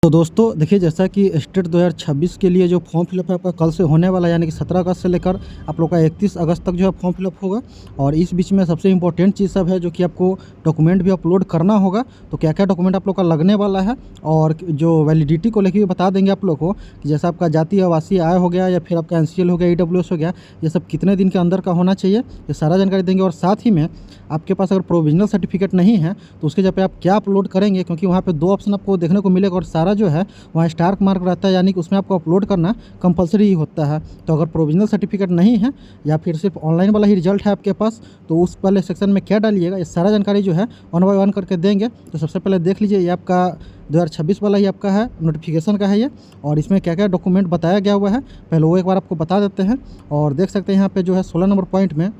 तो दोस्तों देखिए, जैसा कि स्टेट 2026 के लिए जो फॉर्म फिलअप है आपका कल से होने वाला है, यानी कि 17 अगस्त से लेकर आप लोग का 31 अगस्त तक जो है फॉर्म फिलअप होगा। और इस बीच में सबसे इम्पोर्टेंट चीज़ सब है जो कि आपको डॉक्यूमेंट भी अपलोड करना होगा। तो क्या क्या डॉक्यूमेंट आप लोग का लगने वाला है और जो वैलिडिटी को लेकर भी बता देंगे आप लोग को कि जैसा आपका जातीय आवासीय आय हो गया या फिर आपका NCL हो गया, EWS हो गया, ये सब कितने दिन के अंदर का होना चाहिए, ये सारा जानकारी देंगे। और साथ ही में आपके पास अगर प्रोविजनल सर्टिफिकेट नहीं है तो उसके जगह पे आप क्या अपलोड करेंगे, क्योंकि वहाँ पे 2 ऑप्शन आपको देखने को मिलेगा और सारा जो है वहाँ स्टार मार्क रहता है, यानी कि उसमें आपको अपलोड करना कंपलसरी ही होता है। तो अगर प्रोविजनल सर्टिफिकेट नहीं है या फिर सिर्फ ऑनलाइन वाला ही रिजल्ट है आपके पास, तो उस वाले सेक्शन में क्या डालिएगा, ये सारा जानकारी जो है 1 बाय 1 करके देंगे। तो सबसे पहले देख लीजिए, ये आपका 2026 वाला ही आपका है, नोटिफिकेशन का है ये, और इसमें क्या क्या डॉक्यूमेंट बताया गया हुआ है पहले वो एक बार आपको बता देते हैं। और देख सकते हैं यहाँ पे जो है 16 नंबर पॉइंट में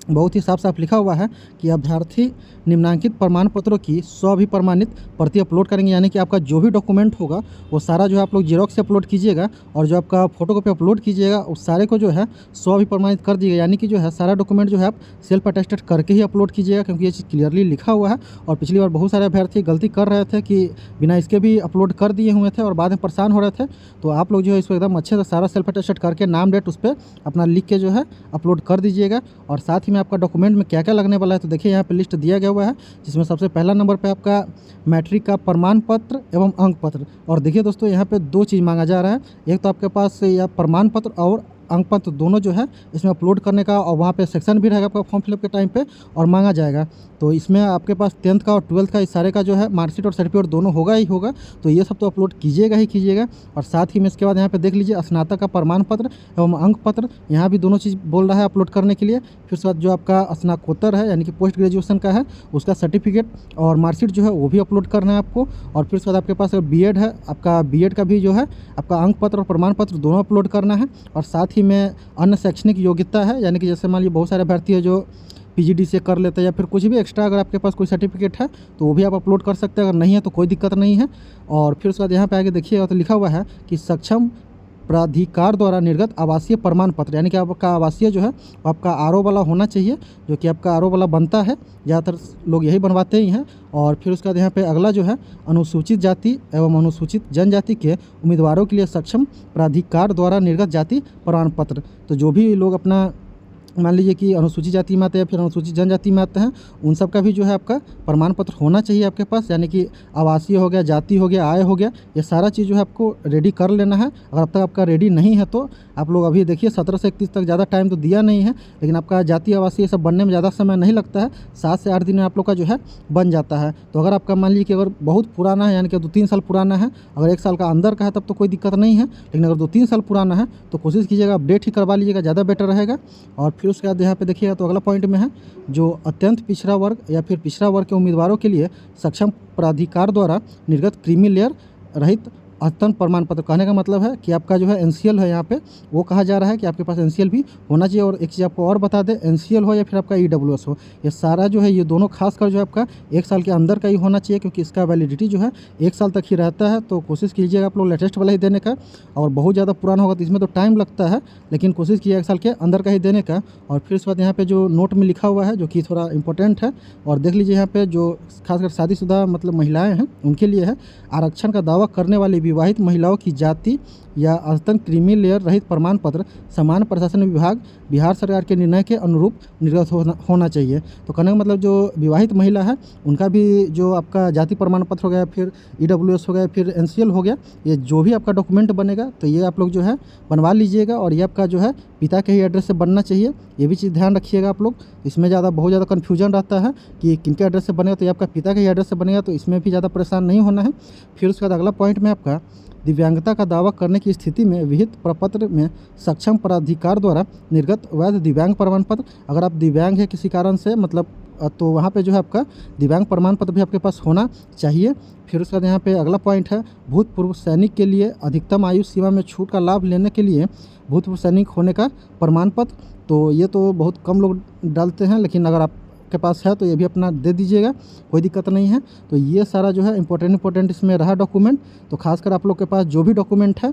बहुत ही साफ साफ लिखा हुआ है कि अभ्यर्थी निम्नांकित प्रमाण पत्रों की स्वअभिप्रमाणित प्रति अपलोड करेंगे, यानी कि आपका जो भी डॉक्यूमेंट होगा वो सारा जो है आप लोग जेरोक्स से अपलोड कीजिएगा और जो आपका फोटोकॉपी अपलोड कीजिएगा उस सारे को जो है स्वअभिप्रमाणित कर दीजिएगा, यानी कि जो है सारा डॉक्यूमेंट जो है आप सेल्फ अटेस्टेड करके ही अपलोड कीजिएगा, क्योंकि ये चीज़ क्लियरली लिखा हुआ है। और पिछली बार बहुत सारे अभ्यर्थी गलती कर रहे थे कि बिना इसके भी अपलोड कर दिए हुए थे और बाद में परेशान हो रहे थे। तो आप लोग जो है इसको एकदम अच्छे से सारा सेल्फ अटेस्टेड करके नाम डेट उस पर अपना लिख के जो है अपलोड कर दीजिएगा। और साथ ही में आपका डॉक्यूमेंट में क्या क्या लगने वाला है तो देखिए यहाँ पे लिस्ट दिया गया हुआ है, जिसमें सबसे पहला नंबर पे आपका मैट्रिक का प्रमाण पत्र एवं अंक पत्र। और देखिए दोस्तों, यहाँ पे 2 चीज़ मांगा जा रहा है, एक तो आपके पास या प्रमाण पत्र और अंक पत्र दोनों जो है इसमें अपलोड करने का, और वहाँ पे सेक्शन भी रहेगा आपका फॉर्म फिलअप के टाइम पे और मांगा जाएगा। तो इसमें आपके पास 10th का और 12th का इस सारे का जो है मार्कशीट और सर्टिफिकेट दोनों होगा ही होगा, तो ये सब तो अपलोड कीजिएगा ही कीजिएगा। और साथ ही में इसके बाद यहाँ पे देख लीजिए स्नातक का प्रमाण पत्र एवं अंक पत्र, यहाँ भी दोनों चीज़ बोल रहा है अपलोड करने के लिए। फिर उसके बाद जो आपका स्नातकोत्तर है यानी कि पोस्ट ग्रेजुएशन का है उसका सर्टिफिकेट और मार्कशीट जो है वो भी अपलोड करना है आपको। और फिर उसके बाद आपके पास BEd है, आपका BEd का भी जो है आपका अंक पत्र और प्रमाण पत्र दोनों अपलोड करना है। और साथ ही में अन्य शैक्षणिक योग्यता है, यानी कि जैसे मान लीजिए बहुत सारे अभ्यर्थी है जो PGD से कर लेते हैं या फिर कुछ भी एक्स्ट्रा अगर आपके पास कोई सर्टिफिकेट है तो वो भी आप अपलोड कर सकते हैं, अगर नहीं है तो कोई दिक्कत नहीं है। और फिर उसके बाद यहाँ पे आगे देखिएगा तो लिखा हुआ है कि सक्षम प्राधिकार द्वारा निर्गत आवासीय प्रमाण पत्र, यानी कि आपका आवासीय जो है वो आपका RO वाला होना चाहिए, जो कि आपका RO वाला बनता है, ज़्यादातर लोग यही बनवाते ही हैं। और फिर उसके बाद यहाँ पे अगला जो है अनुसूचित जाति एवं अनुसूचित जनजाति के उम्मीदवारों के लिए सक्षम प्राधिकार द्वारा निर्गत जाति प्रमाण पत्र। तो जो भी लोग अपना मान लीजिए कि अनुसूचित जाति में आते हैं या फिर अनुसूचित जनजाति में आते हैं, उन सब का भी जो है आपका प्रमाण पत्र होना चाहिए आपके पास, यानी कि आवासीय हो गया, जाति हो गया, आय हो गया, ये सारा चीज़ जो है आपको रेडी कर लेना है। अगर अब तक आपका रेडी नहीं है तो आप लोग अभी देखिए 17 से 31 तक ज़्यादा टाइम तो दिया नहीं है, लेकिन आपका जाति आवासीय सब बनने में ज़्यादा समय नहीं लगता है, 7 से 8 दिन में आप लोग का जो है बन जाता है। तो अगर आपका मान लीजिए कि अगर बहुत पुराना है, यानी कि 2-3 साल पुराना है, अगर 1 साल का अंदर का है तब तो कोई दिक्कत नहीं है, लेकिन अगर 2-3 साल पुराना है तो कोशिश कीजिएगा अपडेट ही करवा लीजिएगा, ज़्यादा बेटर रहेगा। और फिर उसके बाद यहाँ पे देखिएगा तो अगला पॉइंट में है जो अत्यंत पिछड़ा वर्ग या फिर पिछड़ा वर्ग के उम्मीदवारों के लिए सक्षम प्राधिकार द्वारा निर्गत क्रीमी लेयर रहित अद्यतन प्रमाण पत्र। कहने का मतलब है कि आपका जो है NCL है, यहाँ पे वो कहा जा रहा है कि आपके पास NCL भी होना चाहिए। और एक चीज़ आपको और बता दें, NCL हो या फिर आपका EWS हो, ये सारा जो है ये दोनों खासकर जो है आपका 1 साल के अंदर का ही होना चाहिए, क्योंकि इसका वैलिडिटी जो है 1 साल तक ही रहता है। तो कोशिश कीजिएगा आप लोग लेटेस्ट वाला ही देने का, और बहुत ज़्यादा पुराना होगा तो इसमें तो टाइम लगता है, लेकिन कोशिश कीजिए 1 साल के अंदर का ही देने का। और फिर उसके बाद यहाँ पे जो नोट में लिखा हुआ है जो कि थोड़ा इंपॉर्टेंट है, और देख लीजिए यहाँ पे जो खासकर शादीशुदा मतलब महिलाएं हैं उनके लिए है, आरक्षण का दावा करने वाली विवाहित महिलाओं की जाति या अद्यतन क्रीमी लेयर रहित प्रमाण पत्र सामान्य प्रशासन विभाग बिहार सरकार के निर्णय के अनुरूप निर्गत होना चाहिए। तो कहने का मतलब जो विवाहित महिला है उनका भी जो आपका जाति प्रमाण पत्र हो गया, फिर EWS हो गया, फिर NCL हो गया, ये जो भी आपका डॉक्यूमेंट बनेगा तो ये आप लोग जो है बनवा लीजिएगा। और ये आपका जो है पिता के ही एड्रेस से बनना चाहिए, ये भी चीज़ ध्यान रखिएगा आप लोग। इसमें बहुत ज़्यादा कन्फ्यूजन रहता है कि किनके एड्रेस से बनेगा, तो ये आपका पिता के ही एड्रेस से बनेगा, तो इसमें भी ज़्यादा परेशान नहीं होना है। फिर उसके बाद अगला पॉइंट में आपका दिव्यांगता का दावा करने की स्थिति में विहित प्रपत्र में सक्षम प्राधिकार द्वारा निर्गत वैध दिव्यांग प्रमाण पत्र। अगर आप दिव्यांग है किसी कारण से मतलब, तो वहाँ पे जो है आपका दिव्यांग प्रमाण पत्र भी आपके पास होना चाहिए। फिर उसके बाद यहाँ पे अगला पॉइंट है भूतपूर्व सैनिक के लिए अधिकतम आयु सीमा में छूट का लाभ लेने के लिए भूतपूर्व सैनिक होने का प्रमाण पत्र। तो ये तो बहुत कम लोग डालते हैं, लेकिन अगर आप के पास है तो ये भी अपना दे दीजिएगा, कोई दिक्कत नहीं है। तो ये सारा जो है इंपॉर्टेंट इसमें रहा डॉक्यूमेंट। तो खासकर आप लोग के पास जो भी डॉक्यूमेंट है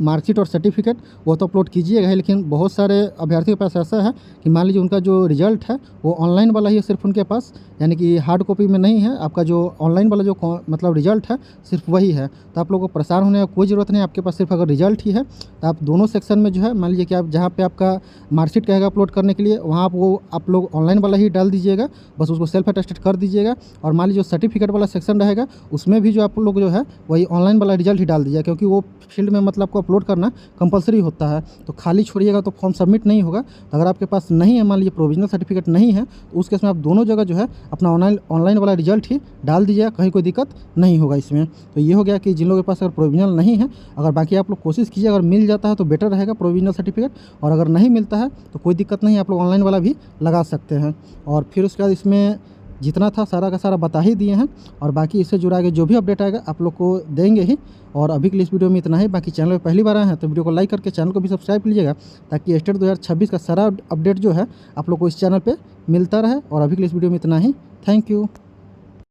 मार्कशीट और सर्टिफिकेट वो तो अपलोड कीजिएगा ही, लेकिन बहुत सारे अभ्यर्थियों के पास ऐसा है कि मान लीजिए उनका जो रिजल्ट है वो ऑनलाइन वाला ही है सिर्फ उनके पास, यानी कि हार्ड कॉपी में नहीं है। आपका जो ऑनलाइन वाला जो मतलब रिजल्ट है सिर्फ वही है। तो आप लोगों को परेशान होने की कोई ज़रूरत नहीं, आपके पास सिर्फ अगर रिजल्ट ही है तो आप दोनों सेक्शन में जो है मान लीजिए कि आप जहाँ पे आपका मार्कशीट कहेगा अपलोड करने के लिए वहाँ आप लोग ऑनलाइन वाला ही डाल दीजिएगा, बस उसको सेल्फ अटेस्टेड कर दीजिएगा। और मान लीजिए जो सर्टिफिकेट वाला सेक्शन रहेगा उसमें भी जो आप लोग जो है वही ऑनलाइन वाला रिजल्ट ही डाल दीजिएगा, क्योंकि वो फील्ड में मतलब आपको अपलोड करना कंपलसरी होता है। तो खाली छोड़िएगा तो फॉर्म सबमिट नहीं होगा। तो अगर आपके पास नहीं है, मान लीजिए प्रोविजनल सर्टिफिकेट नहीं है, तो उस केस में आप दोनों जगह जो है अपना ऑनलाइन वाला रिजल्ट ही डाल दीजिएगा, कहीं कोई दिक्कत नहीं होगा इसमें। तो ये हो गया कि जिन लोगों के पास अगर प्रोविजनल नहीं है, अगर बाकी आप लोग कोशिश कीजिए, अगर मिल जाता है तो बेटर रहेगा प्रोविजनल सर्टिफिकेट, और अगर नहीं मिलता है तो कोई दिक्कत नहीं, आप लोग ऑनलाइन वाला भी लगा सकते हैं। और फिर उसके बाद इसमें जितना था सारा का सारा बता ही दिए हैं, और बाकी इससे जुड़ा के जो भी अपडेट आएगा आप लोग को देंगे ही। और अभी के लिए इस वीडियो में इतना ही। बाकी चैनल में पहली बार आए हैं तो वीडियो को लाइक करके चैनल को भी सब्सक्राइब कीजिएगा, ताकि स्टेट 2026 का सारा अपडेट जो है आप लोग को इस चैनल पे मिलता रहे। और अभी के लिए इस वीडियो में इतना ही। Thank you.